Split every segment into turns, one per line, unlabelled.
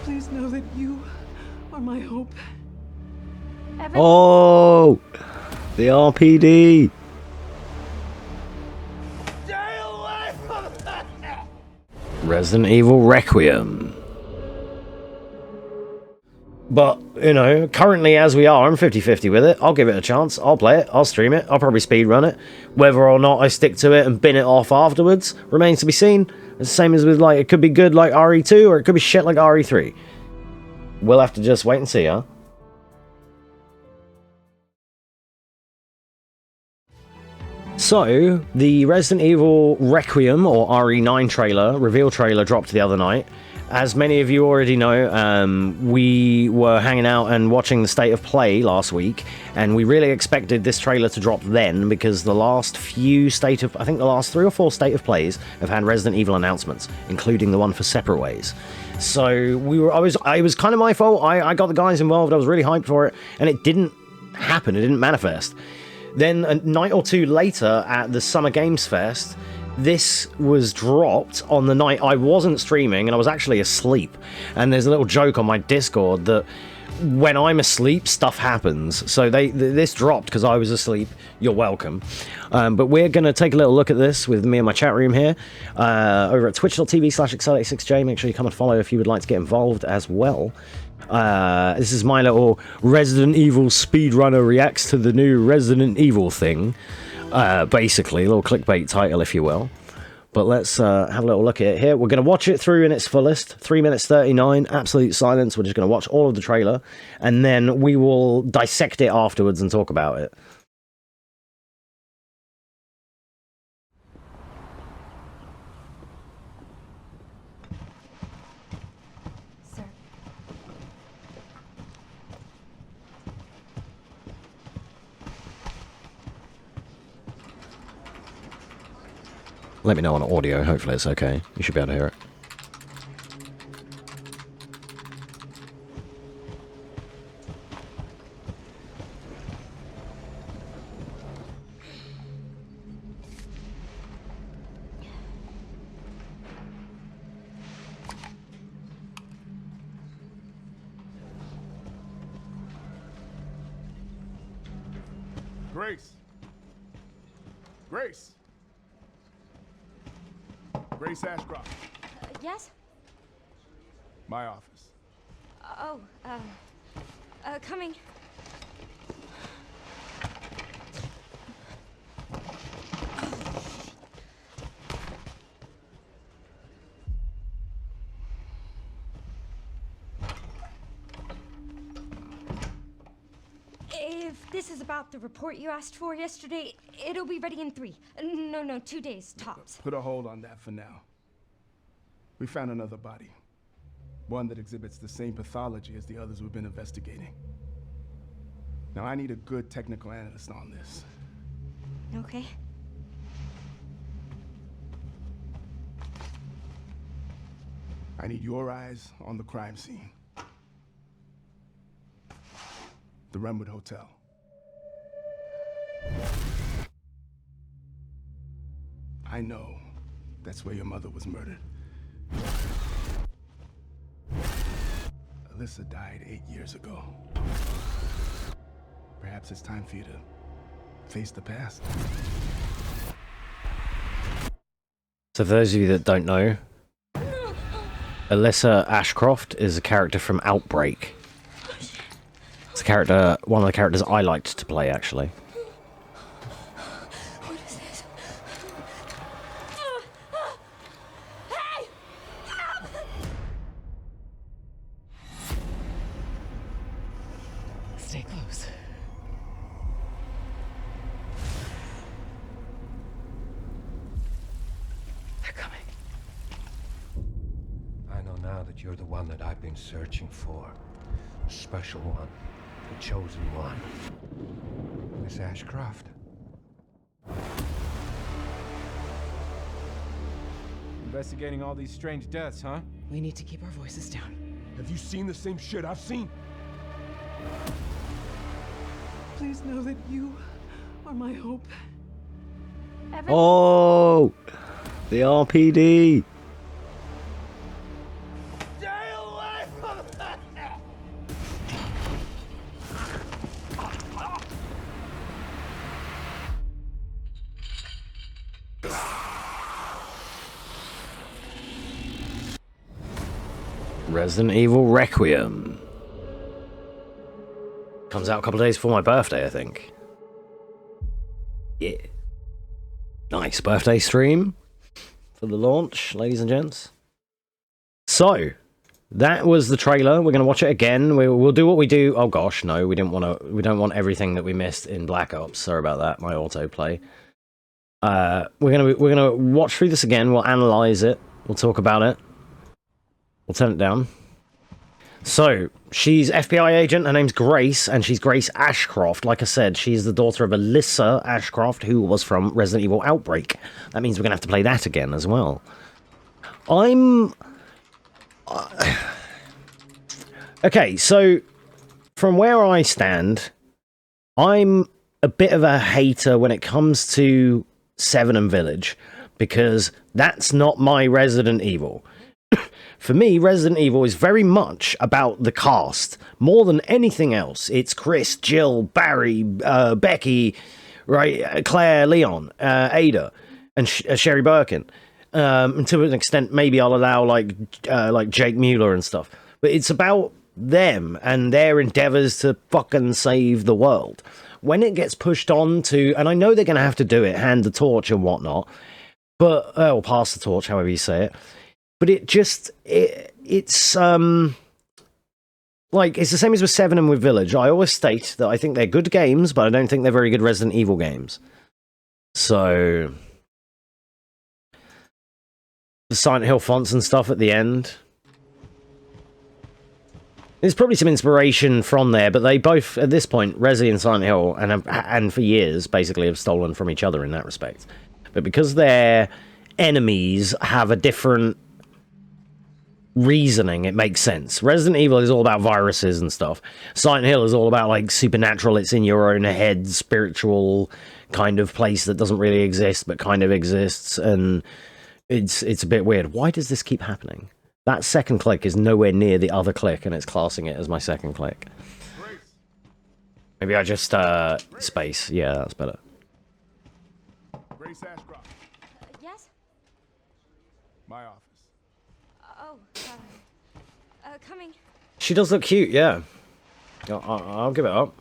Please know that you are my hope.
Oh, the RPD.
Stay away from that!
Resident Evil Requiem. But, you know, currently as we are, I'm 50-50 with it. I'll give it a chance. I'll play it. I'll stream it. I'll probably speedrun it. Whether or not I stick to it and bin it off afterwards remains to be seen. It's the same as with, like, it could be good like RE2 or it could be shit like RE3. We'll have to just wait and see, huh? So, the Resident Evil Requiem, or RE9 trailer, reveal trailer, dropped the other night. As many of you already know, we were hanging out and watching the State of Play last week, and we really expected this trailer to drop then, because the last few I think the last 3 or 4 State of Plays have had Resident Evil announcements, including the one for Separate Ways. So, it was kind of my fault. I got the guys involved, I was really hyped for it, and it didn't happen, it didn't manifest. Then a night or two later at the Summer Games Fest, this was dropped on the night I wasn't streaming and I was actually asleep. And there's a little joke on my Discord that when I'm asleep, stuff happens. So this dropped because I was asleep. You're welcome. But we're going to take a little look at this with me in my chat room here over at twitch.tv/Excel86J. Make sure you come and follow if you would like to get involved as well. This is my little Resident Evil speedrunner reacts to the new Resident Evil thing. Basically, a little clickbait title, if you will. But let's have a little look at it here. We're going to watch it through in its fullest. 3 minutes 39, absolute silence. We're just going to watch all of the trailer. And then we will dissect it afterwards and talk about it. Let me know on audio, hopefully it's okay. You should be able to hear it.
Grace! Grace! Grace Ashcroft.
Yes?
My office.
Oh, coming. If this is about the report you asked for yesterday, it'll be ready in 3. No, 2 days, tops.
Put a hold on that for now. We found another body. One that exhibits the same pathology as the others we've been investigating. Now, I need a good technical analyst on this.
Okay.
I need your eyes on the crime scene. The Renwood Hotel. I know that's where your mother was murdered. Alyssa died 8 years ago. Perhaps it's time for you to face the past.
So for those of you that don't know, Alyssa Ashcroft is a character from Outbreak. It's a character, one of the characters I liked to play, actually.
What is this? Hey!
Stay close. They're coming.
I know now that you're the one that I've been searching for. The special one. The chosen one. Miss Ashcroft.
Investigating all these strange deaths, huh?
We need to keep our voices down.
Have you seen the same shit I've seen?
Please know that you are my hope.
Oh, the RPD.
Stay away from
Resident Evil Requiem. Comes out a couple of days before my birthday, I think. Yeah. Nice birthday stream for the launch, ladies and gents. So, that was the trailer. We're going to watch it again. We'll do what we do. Oh gosh, no, we don't want everything that we missed in Black Ops. Sorry about that, my autoplay. We're gonna watch through this again. We'll analyze it. We'll talk about it. We'll turn it down. So, she's FBI agent, her name's Grace, and she's Grace Ashcroft. Like I said, she's the daughter of Alyssa Ashcroft, who was from Resident Evil Outbreak. That means we're going to have to play that again as well. Okay, so, from where I stand, I'm a bit of a hater when it comes to 7 and Village, because that's not my Resident Evil. For me, Resident Evil is very much about the cast, more than anything else. It's Chris, Jill, Barry, Becky, right, Claire, Leon, Ada, and Sherry Birkin. And to an extent, maybe I'll allow like Jake Mueller and stuff. But it's about them and their endeavors to fucking save the world. When it gets pushed on to, and I know they're going to have to do it, hand the torch and whatnot, but or pass the torch, however you say it. But it's like, it's the same as with 7 and with Village. I always state that I think they're good games, but I don't think they're very good Resident Evil games. So, the Silent Hill fonts and stuff at the end. There's probably some inspiration from there, but they both, at this point, Resi and Silent Hill, and for years, basically, have stolen from each other in that respect. But because their enemies have a different reasoning, it makes sense. Resident Evil is all about viruses and stuff. Silent Hill is all about like supernatural, it's in your own head, spiritual kind of place that doesn't really exist but kind of exists, and it's a bit weird. Why does this keep happening? That second click is nowhere near the other click, and it's classing it as my second click. Maybe I just space. Yeah, that's better.
Grace Ashcroft.
Yes?
My office.
Oh, coming.
She does look cute, yeah. I'll give it up.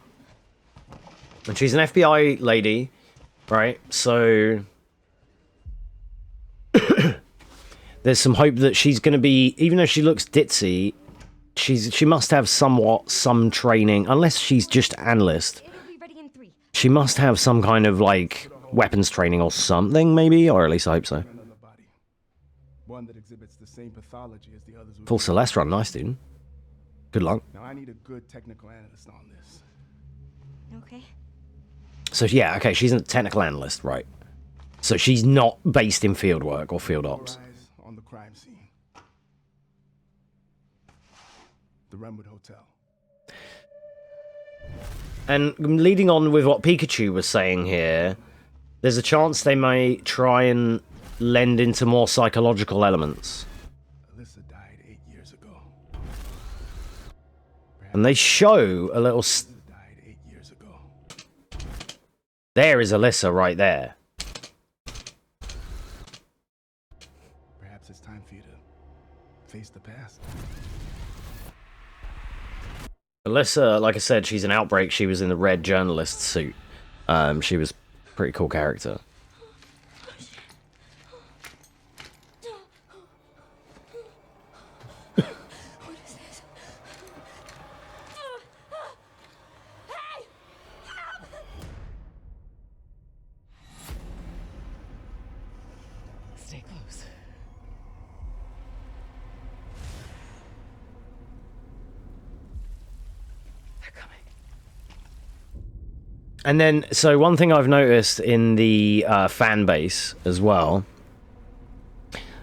And she's an FBI lady, right? So there's some hope that she's going to be, even though she looks ditzy, she must have some training, unless she's just analyst.
It'll be ready in 3.
She must have some kind of like weapons training or something, maybe, or at least I hope so.
Another body. One that exhibits the same pathology as the others.
Full Celeste run, nice dude. Good luck.
Now I need a good technical analyst on this.
Okay.
So yeah, okay, she's a technical analyst, right? So she's not based in field work or field ops.
Eyes on the crime scene. The Renwood Hotel.
And leading on with what Pikachu was saying here, there's a chance they may try and lend into more psychological elements.
Alyssa died 8 years ago.
And they show a little...
Died 8 years ago.
There is Alyssa right there.
Perhaps it's time for you to face the past.
Alyssa, like I said, she's an Outbreak. She was in the red journalist suit. She was a pretty cool character.
Stay close. They're coming.
And then, so one thing I've noticed in the fan base as well,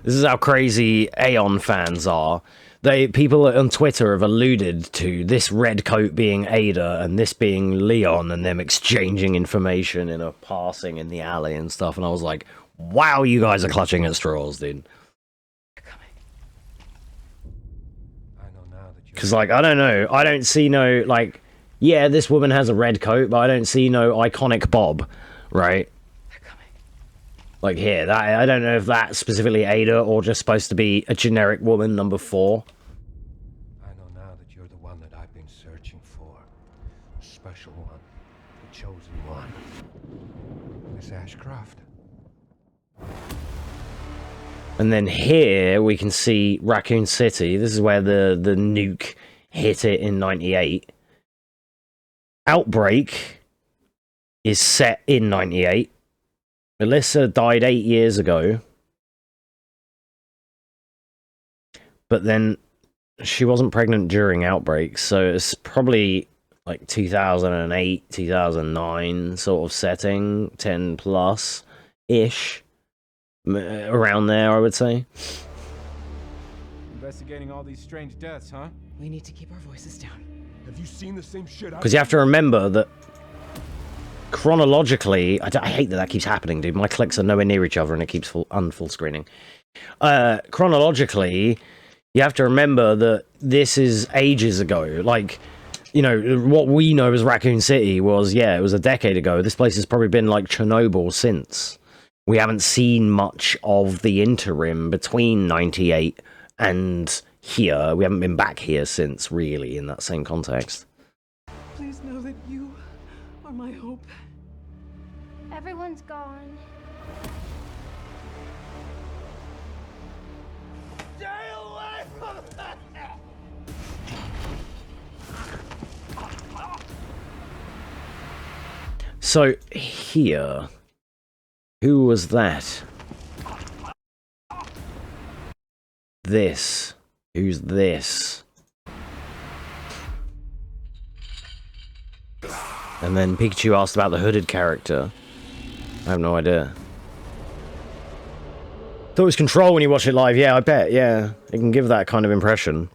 this is how crazy Aeon fans are. People on Twitter have alluded to this red coat being Ada and this being Leon and them exchanging information in a passing in the alley and stuff. And I was like, wow, you guys are clutching at straws, dude.
They're coming.
I know now that you.
Because, like, I don't know. I don't see no, like, yeah, this woman has a red coat, but I don't see no iconic Bob, right?
They're coming.
Like here, that I don't know if that's specifically Ada or just supposed to be a generic woman, number 4.
Miss Ashcroft.
And then here we can see Raccoon City. This is where the nuke hit it in 98. Outbreak is set in 98. Melissa died 8 years ago. But then she wasn't pregnant during Outbreak, so it's probably like 2008, 2009 sort of setting, 10 plus-ish. Around there, I would say.
Investigating all these strange deaths, huh?
We need to keep our voices down.
Have you seen the same shit?
Because you have to remember that chronologically, I hate that keeps happening, dude. My clicks are nowhere near each other and it keeps full screening. Chronologically, you have to remember that this is ages ago. Like, you know, what we know as Raccoon City was, yeah, it was a decade ago. This place has probably been like Chernobyl since. We haven't seen much of the interim between 98 and here. We haven't been back here since, really, in that same context.
Please know that you are my hope.
Everyone's gone.
Stay away from that!
So, here... Who was that? This. Who's this? And then Pikachu asked about the hooded character. I have no idea. Thought it was Control when you watch it live. Yeah, I bet. Yeah, it can give that kind of impression.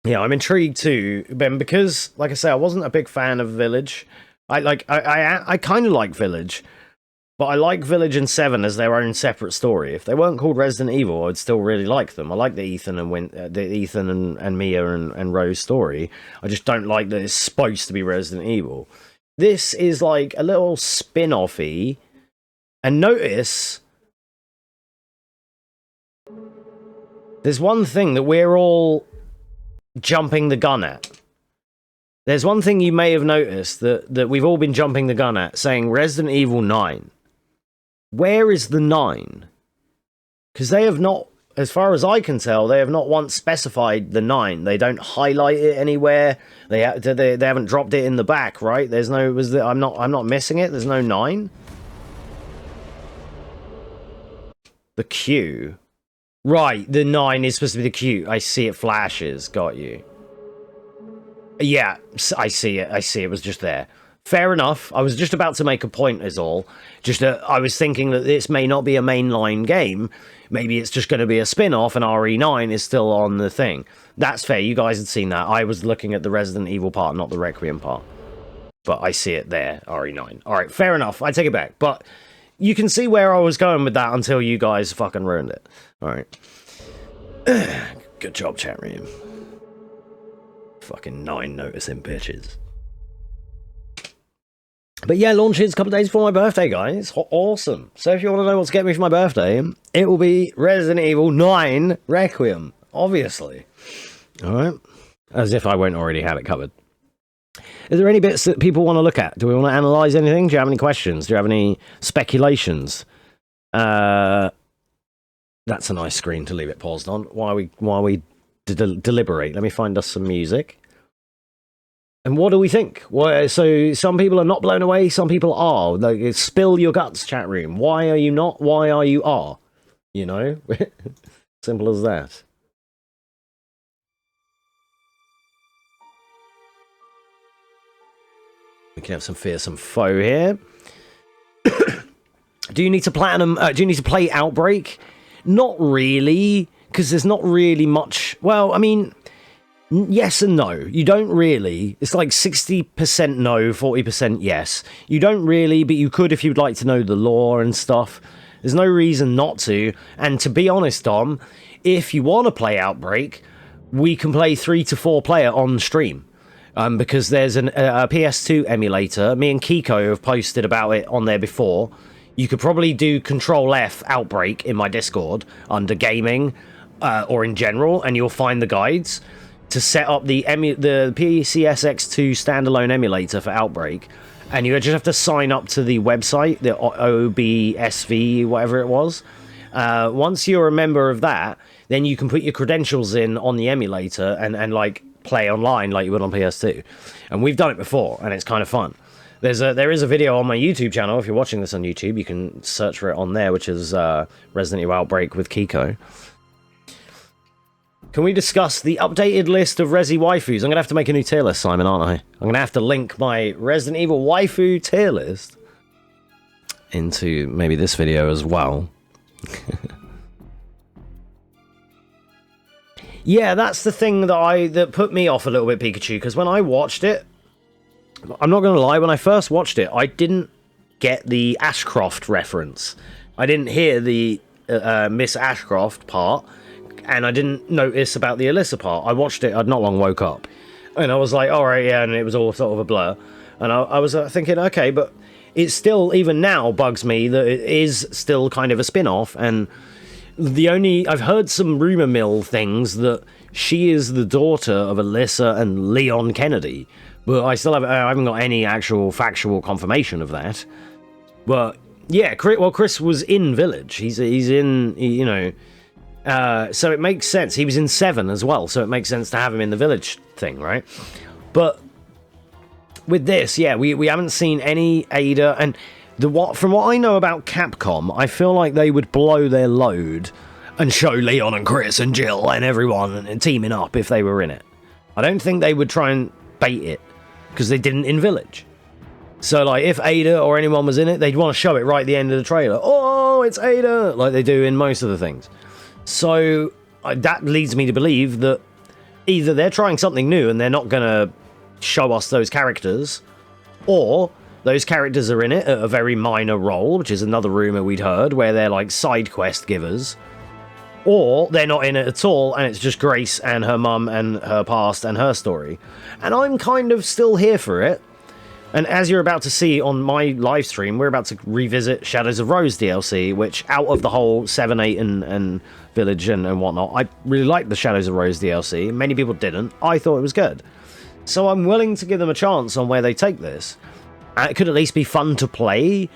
Yeah, I'm intrigued too, Ben, because, like I say, I wasn't a big fan of Village. I kind of like Village. But I like Village and 7 as their own separate story. If they weren't called Resident Evil, I would still really like them. I like the Ethan and Mia and Rose story. I just don't like that it's supposed to be Resident Evil. This is like a little spin-off-y. And notice... there's one thing that we're all jumping the gun at. There's one thing you may have noticed that we've all been jumping the gun at, saying Resident Evil 9. Where is the 9? Because they have not, as far as I can tell, they have not once specified the 9. They don't highlight it anywhere. They haven't dropped it in the back, right? There's no. I'm not missing it. There's no 9. The Q. Right, the 9 is supposed to be the Q. I see it flashes. Got you. Yeah, I see it. I see it was just there. Fair enough. I was just about to make a point is all. Just I was thinking that this may not be a mainline game. Maybe it's just going to be a spin-off and RE9 is still on the thing. That's fair. You guys had seen that. I was looking at the Resident Evil part, not the Requiem part. But I see it there, RE9. Alright, fair enough. I take it back. But you can see where I was going with that until you guys fucking ruined it. Alright. Good job, chat room. Fucking 9 noticing bitches. But yeah, launches a couple of days before my birthday, guys. Awesome. So if you want to know what to get me for my birthday, it will be Resident Evil 9 Requiem. Obviously. Alright. As if I won't already have it covered. Is there any bits that people want to look at? Do we want to analyse anything? Do you have any questions? Do you have any speculations? That's a nice screen to leave it paused on while we deliberate. Let me find us some music. And what do we think? So some people are not blown away, some people are. Like, spill your guts, chat room. Why are you not? Why are you are? You know? Simple as that. We can have some fearsome foe here. Do you need to platinum? Do you need to play Outbreak? Not really, because there's not really much. Well, I mean, yes and no. You don't really. It's like 60% no, 40% yes. You don't really, but you could if you'd like to know the lore and stuff. There's no reason not to. And to be honest, Dom, if you want to play Outbreak, we can play 3 to 4 player on stream. Because there's a PS2 emulator. Me and Kiko have posted about it on there before. You could probably do Control F Outbreak in my Discord under gaming or in general, and you'll find the guides to set up the PCSX2 standalone emulator for Outbreak. and you just have to sign up to the website, the OBSV, whatever it was. Once you're a member of that, then you can put your credentials in on the emulator and like play online like you would on PS2. And we've done it before, and it's kind of fun. There is a video on my YouTube channel. If you're watching this on YouTube, you can search for it on there, which is Resident Evil Outbreak with Kiko. Can we discuss the updated list of Resi waifus? I'm going to have to make a new tier list, Simon, aren't I? I'm going to have to link my Resident Evil waifu tier list into maybe this video as well. Yeah, that's the thing that put me off a little bit, Pikachu, because when I watched it, I'm not going to lie, when I first watched it, I didn't get the Ashcroft reference. I didn't hear the Miss Ashcroft part, and I didn't notice about the Alyssa part. I watched it, I'd not long woke up, and I was like, alright, yeah, and it was all sort of a blur. And I was thinking, okay, but it still, even now, bugs me that it is still kind of a spin-off, and I've heard some rumor mill things that she is the daughter of Alyssa and Leon Kennedy, but I haven't got any actual factual confirmation of that. But yeah, Chris was in Village. He's in, you know, so it makes sense. He was in 7 as well, so it makes sense to have him in the Village thing, right? But with this, yeah, we haven't seen any Ada, and from what I know about Capcom, I feel like they would blow their load and show Leon and Chris and Jill and everyone and teaming up if they were in it. I don't think they would try and bait it, because they didn't in Village. So, like, if Ada or anyone was in it, they'd want to show it right at the end of the trailer. Oh, it's Ada! Like they do in most of the things. So, that leads me to believe that either they're trying something new and they're not going to show us those characters, or those characters are in it at a very minor role, which is another rumor we'd heard, where they're like side quest givers, or they're not in it at all, and it's just Grace and her mum and her past and her story. And I'm kind of still here for it. And as you're about to see on my live stream, we're about to revisit Shadows of Rose DLC, which out of the whole 7, 8 and Village and whatnot, I really liked the Shadows of Rose DLC. Many people didn't. I thought it was good. So I'm willing to give them a chance on where they take this. It could at least be fun to play,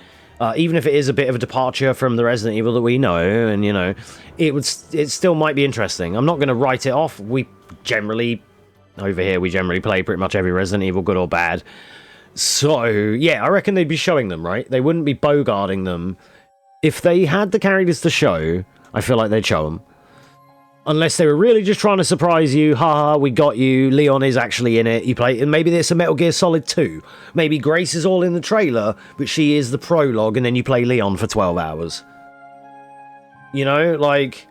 even if it is a bit of a departure from the Resident Evil that we know, and, you know, it still might be interesting. I'm not going to write it off. Over here, we generally play pretty much every Resident Evil, good or bad. So, yeah, I reckon they'd be showing them, right? They wouldn't be bogarting them. If they had the characters to show, I feel like they'd show them. Unless they were really just trying to surprise you. Haha, we got you. Leon is actually in it. You play, and maybe there's a Metal Gear Solid 2. Maybe Grace is all in the trailer, but she is the prologue, and then you play Leon for 12 hours. You know, like,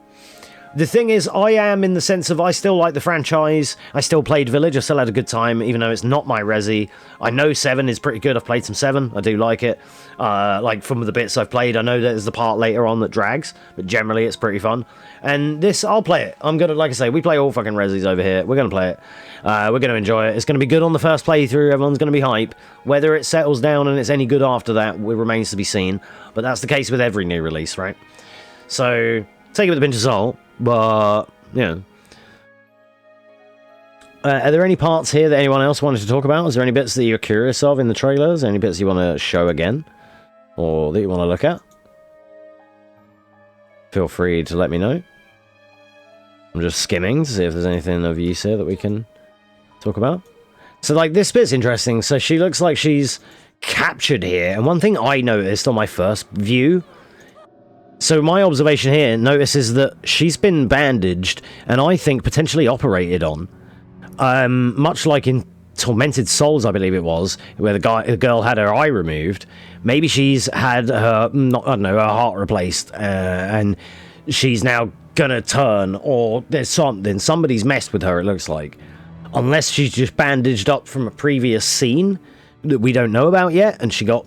the thing is, I am in the sense of I still like the franchise. I still played Village. I still had a good time, even though it's not my Resi. I know 7 is pretty good. I've played some 7. I do like it. Like, from the bits I've played, I know there's the part later on that drags, but generally it's pretty fun. And this, I'll play it. I'm gonna, like I say, we play all fucking Resis over here. We're gonna play it. We're gonna enjoy it. It's gonna be good on the first playthrough. Everyone's gonna be hype. Whether it settles down and it's any good after that, it remains to be seen. But that's the case with every new release, right? So, take it with a pinch of salt. But, you know. Are there any parts here that anyone else wanted to talk about? Is there any bits that you're curious of in the trailers? Any bits you want to show again? Or that you want to look at? Feel free to let me know. I'm just skimming to see if there's anything of use here that we can talk about. So, like, this bit's interesting. So she looks like she's captured here. And one thing I noticed on my first view... So my observation here notices that she's been bandaged and I think potentially operated on. Much like in Tormented Souls, I believe it was, where the girl had her eye removed. Maybe she's had her, her heart replaced, and she's now gonna turn, or there's somebody's messed with her, it looks like. Unless she's just bandaged up from a previous scene that we don't know about yet, and she got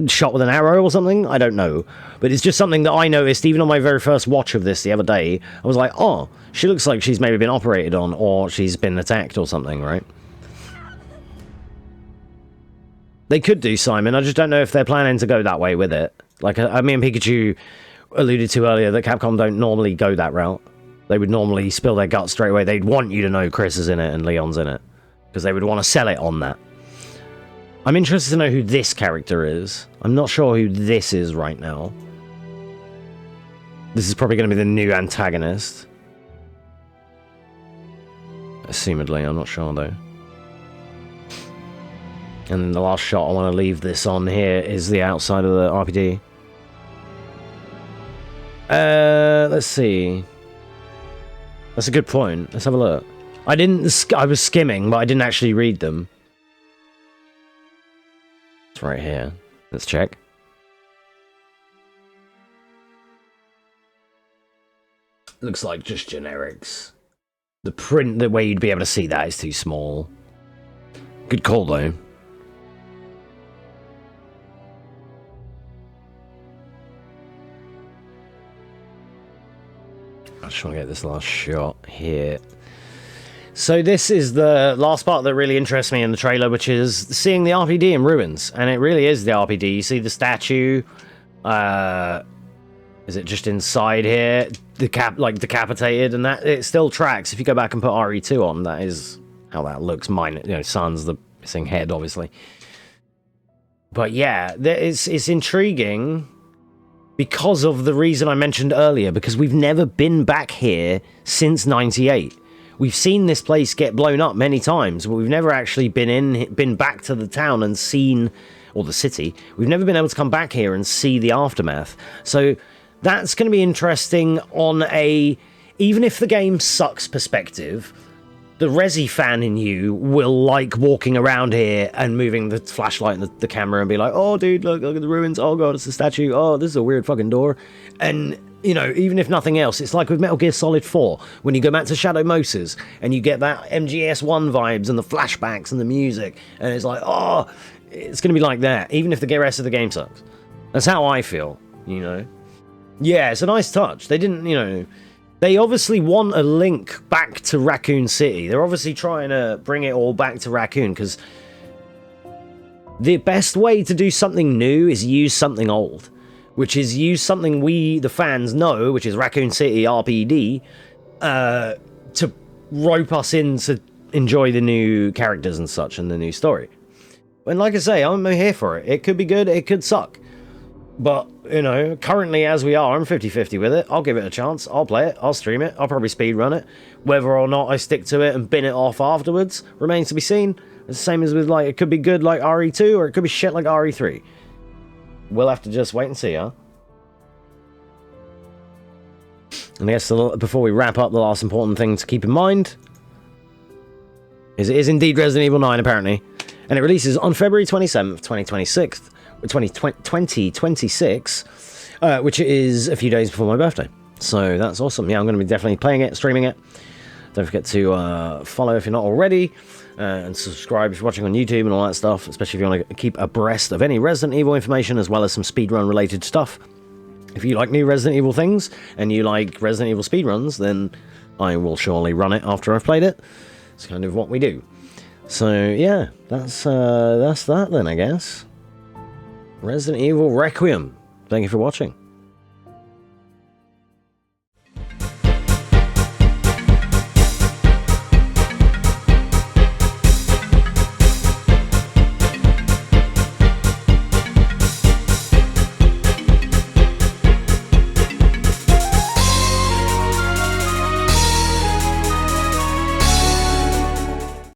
shot with an arrow or something, I don't know. But it's just something that I noticed even on my very first watch of this the other day. I was like, oh, she looks like she's maybe been operated on, or she's been attacked or something, right? They could do, Simon. I just don't know if they're planning to go that way with it. Like, me and Pikachu alluded to earlier that Capcom don't normally go that route. They would normally spill their guts straight away. They'd want you to know Chris is in it and Leon's in it, because they would want to sell it on that. I'm interested to know who this character is. I'm not sure who this is right now. This is probably going to be the new antagonist. Assumedly, I'm not sure though. And then the last shot I want to leave this on here is the outside of the RPD. Let's see. That's a good point. Let's have a look. I was skimming, but I didn't actually read them. It's right here. Let's check. Looks like just generics. The print, the way you'd be able to see that is too small. Good call, though. I just want to get this last shot here. So this is the last part that really interests me in the trailer, which is seeing the RPD in ruins. And it really is the RPD. You see the statue. Is it just inside here? Like decapitated, and that it still tracks. If you go back and put RE2 on, that is how that looks. Mine, you know, sans the missing head, obviously. But yeah, it's intriguing because of the reason I mentioned earlier. Because we've never been back here since '98. We've seen this place get blown up many times, but we've never actually been back to the town and seen, or the city. We've never been able to come back here and see the aftermath. So that's going to be interesting on a, even if the game sucks perspective, the Resi fan in you will like walking around here and moving the flashlight and the camera and be like, oh dude, look at the ruins, oh god, it's a statue, oh this is a weird fucking door. And, you know, even if nothing else, it's like with Metal Gear Solid 4, when you go back to Shadow Moses and you get that MGS1 vibes and the flashbacks and the music, and it's like, oh, it's going to be like that, even if the rest of the game sucks. That's how I feel, you know. Yeah, it's a nice touch. They didn't, you know, they obviously want a link back to Raccoon City. They're obviously trying to bring it all back to Raccoon, because the best way to do something new is use something old, which is use something we, the fans, know, which is Raccoon City RPD, to rope us in to enjoy the new characters and such and the new story. And like I say, I'm here for it. It could be good, it could suck. But, you know, currently as we are, I'm 50-50 with it. I'll give it a chance. I'll play it. I'll stream it. I'll probably speedrun it. Whether or not I stick to it and bin it off afterwards remains to be seen. It's the same as with, like, it could be good like RE2 or it could be shit like RE3. We'll have to just wait and see, huh? And I guess before we wrap up, the last important thing to keep in mind is it is indeed Resident Evil 9, apparently. And it releases on February 27th, 2026. 2026, which is a few days before my birthday. So that's awesome. Yeah, I'm going to be definitely playing it, streaming it. Don't forget to follow if you're not already, and subscribe if you're watching on YouTube and all that stuff, especially if you want to keep abreast of any Resident Evil information, as well as some speedrun related stuff. If you like new Resident Evil things, and you like Resident Evil speedruns, then I will surely run it after I've played it. It's kind of what we do. So yeah, that's that then, I guess. Resident Evil Requiem. Thank you for watching.